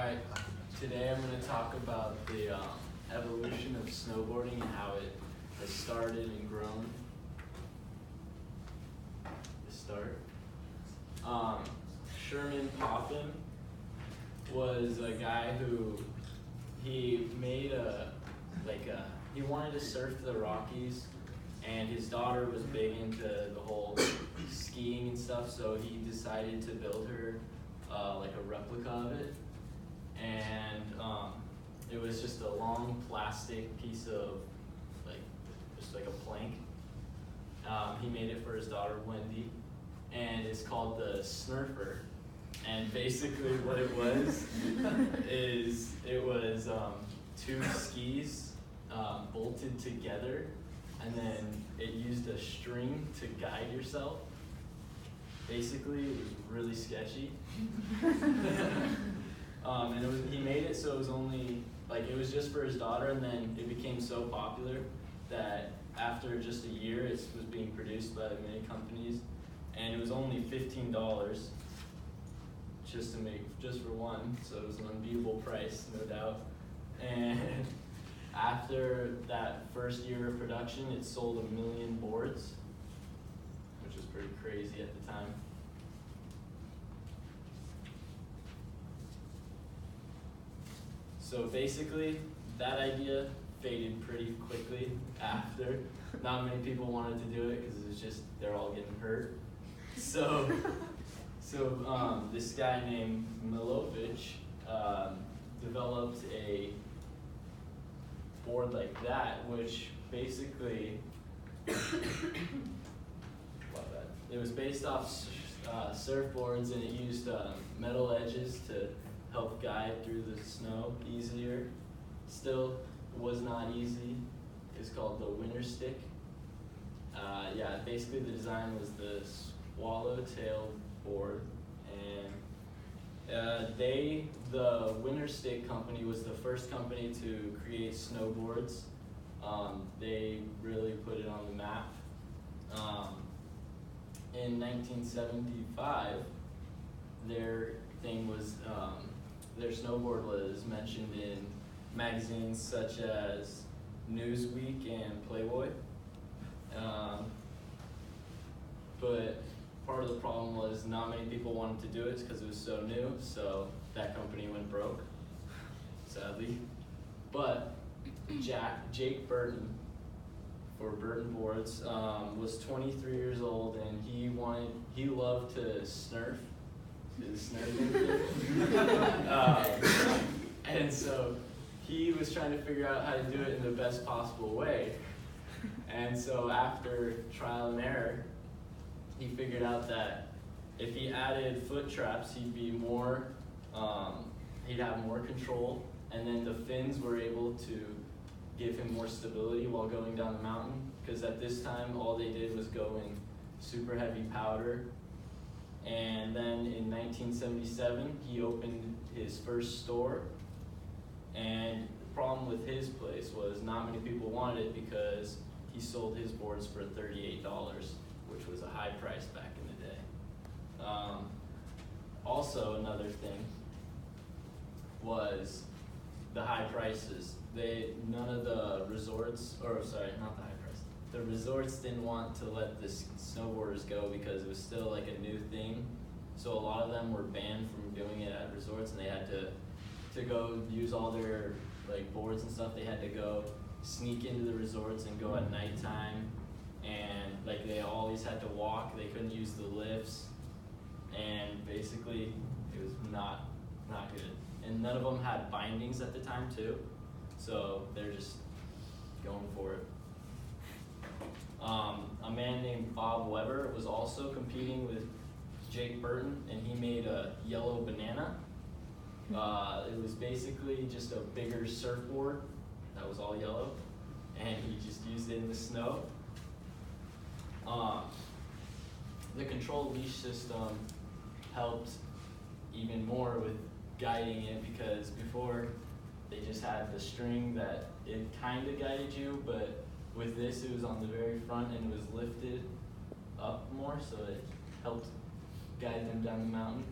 Alright, today I'm going to talk about the evolution of snowboarding and how it has started and grown. To start, Sherman Popham was a guy who he made he wanted to surf the Rockies, and his daughter was big into the whole skiing and stuff, so he decided to build her like a replica of it. And it was just a long plastic piece of just like a plank. He made it for his daughter Wendy, and it's called the Snurfer. And basically what it was is it was two skis bolted together, and then it used a string to guide yourself. Basically, it was really sketchy. And he made it so it was only, it was just for his daughter, and then it became so popular that after just a year, it was being produced by many companies, and it was only $15 just for one, so it was an unbeatable price, no doubt. And after that first year of production, it sold 1 million boards, which was pretty crazy at the time. So basically, that idea faded pretty quickly after. Not many people wanted to do it because it was just, they're all getting hurt. So this guy named Milovic developed a board like that, which basically, it was based off surfboards, and it used metal edges to help guide through the snow easier. Still, it was not easy. It's called the winter stick. Basically the design was the swallow-tailed board, and the Winter Stick company was the first company to create snowboards. They really put it on the map. In 1975, their snowboard was mentioned in magazines such as Newsweek and Playboy. But part of the problem was not many people wanted to do it because it was so new, so that company went broke, sadly. But Jake Burton, for Burton Boards, was 23 years old, and he loved to snurf. And so he was trying to figure out how to do it in the best possible way. And so after trial and error, he figured out that if he added foot traps, he'd have more control, and then the fins were able to give him more stability while going down the mountain, because at this time all they did was go in super heavy powder. And then in 1977 he opened his first store, and the problem with his place was not many people wanted it because he sold his boards for $38, which was a high price back in the day. Also, another thing was the high prices. None of the resorts, the resorts didn't want to let the snowboarders go because it was still like a new thing. So a lot of them were banned from doing it at resorts, and they had to go use all their boards and stuff. They had to go sneak into the resorts and go at nighttime, and they always had to walk. They couldn't use the lifts, and basically it was not good. And none of them had bindings at the time too, so they're just going for it. A man named Bob Weber was also competing with Jake Burton, and he made a yellow banana. It was basically just a bigger surfboard that was all yellow, and he just used it in the snow. The controlled leash system helped even more with guiding it, because before they just had the string that it kind of guided you, but with this it was on the very front and it was lifted up more, so it helped guide them down the mountain.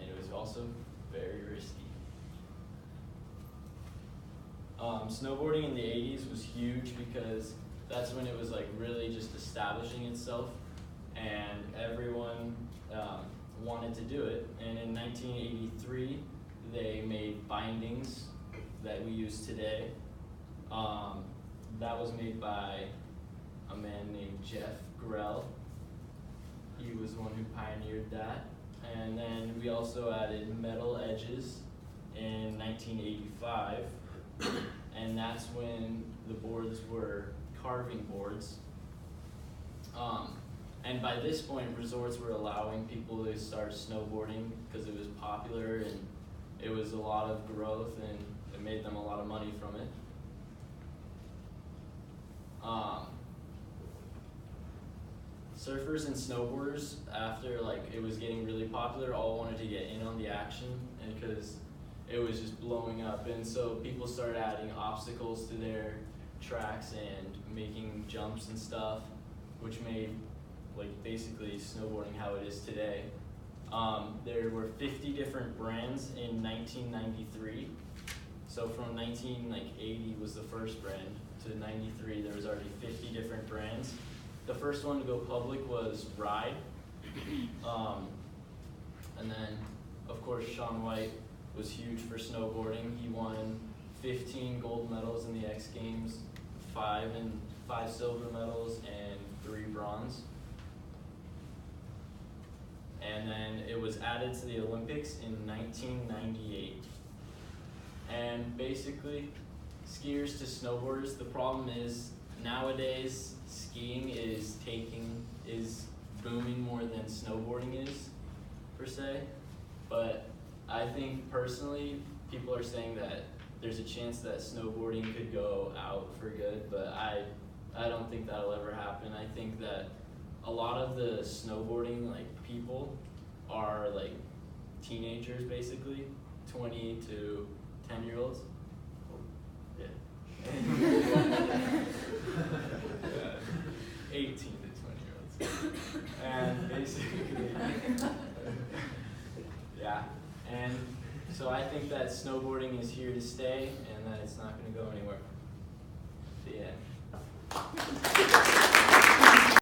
And it was also very risky. Snowboarding in the 80s was huge because that's when it was like really just establishing itself, and everyone wanted to do it. And in 1983, they made bindings that we use today. That was made by a man named Jeff Grell. He was the one who pioneered that. And then we also added metal edges in 1985. And that's when the boards were carving boards. And by this point, resorts were allowing people to start snowboarding because it was popular and it was a lot of growth and it made them a lot of money from it. Surfers and snowboarders, after like it was getting really popular, all wanted to get in on the action, and because it was just blowing up, and so people started adding obstacles to their tracks and making jumps and stuff, which made like basically snowboarding how it is today. There were 50 different brands in 1993. So from 1980 was the first brand to 93, there was already 50 different brands. The first one to go public was Ride. And then, of course, Shaun White was huge for snowboarding. He won 15 gold medals in the X Games, 5 silver medals, and 3 bronze. And then it was added to the Olympics in 1998. And basically, skiers to snowboarders, the problem is nowadays skiing is booming more than snowboarding is, per se. But I think personally, people are saying that there's a chance that snowboarding could go out for good, but I don't think that'll ever happen. I think that a lot of the snowboarding like people are like teenagers, basically, 20 to 10-year-olds. Yeah. 18 to 20-year-olds. And basically, yeah. And so I think that snowboarding is here to stay and that it's not going to go anywhere. The end.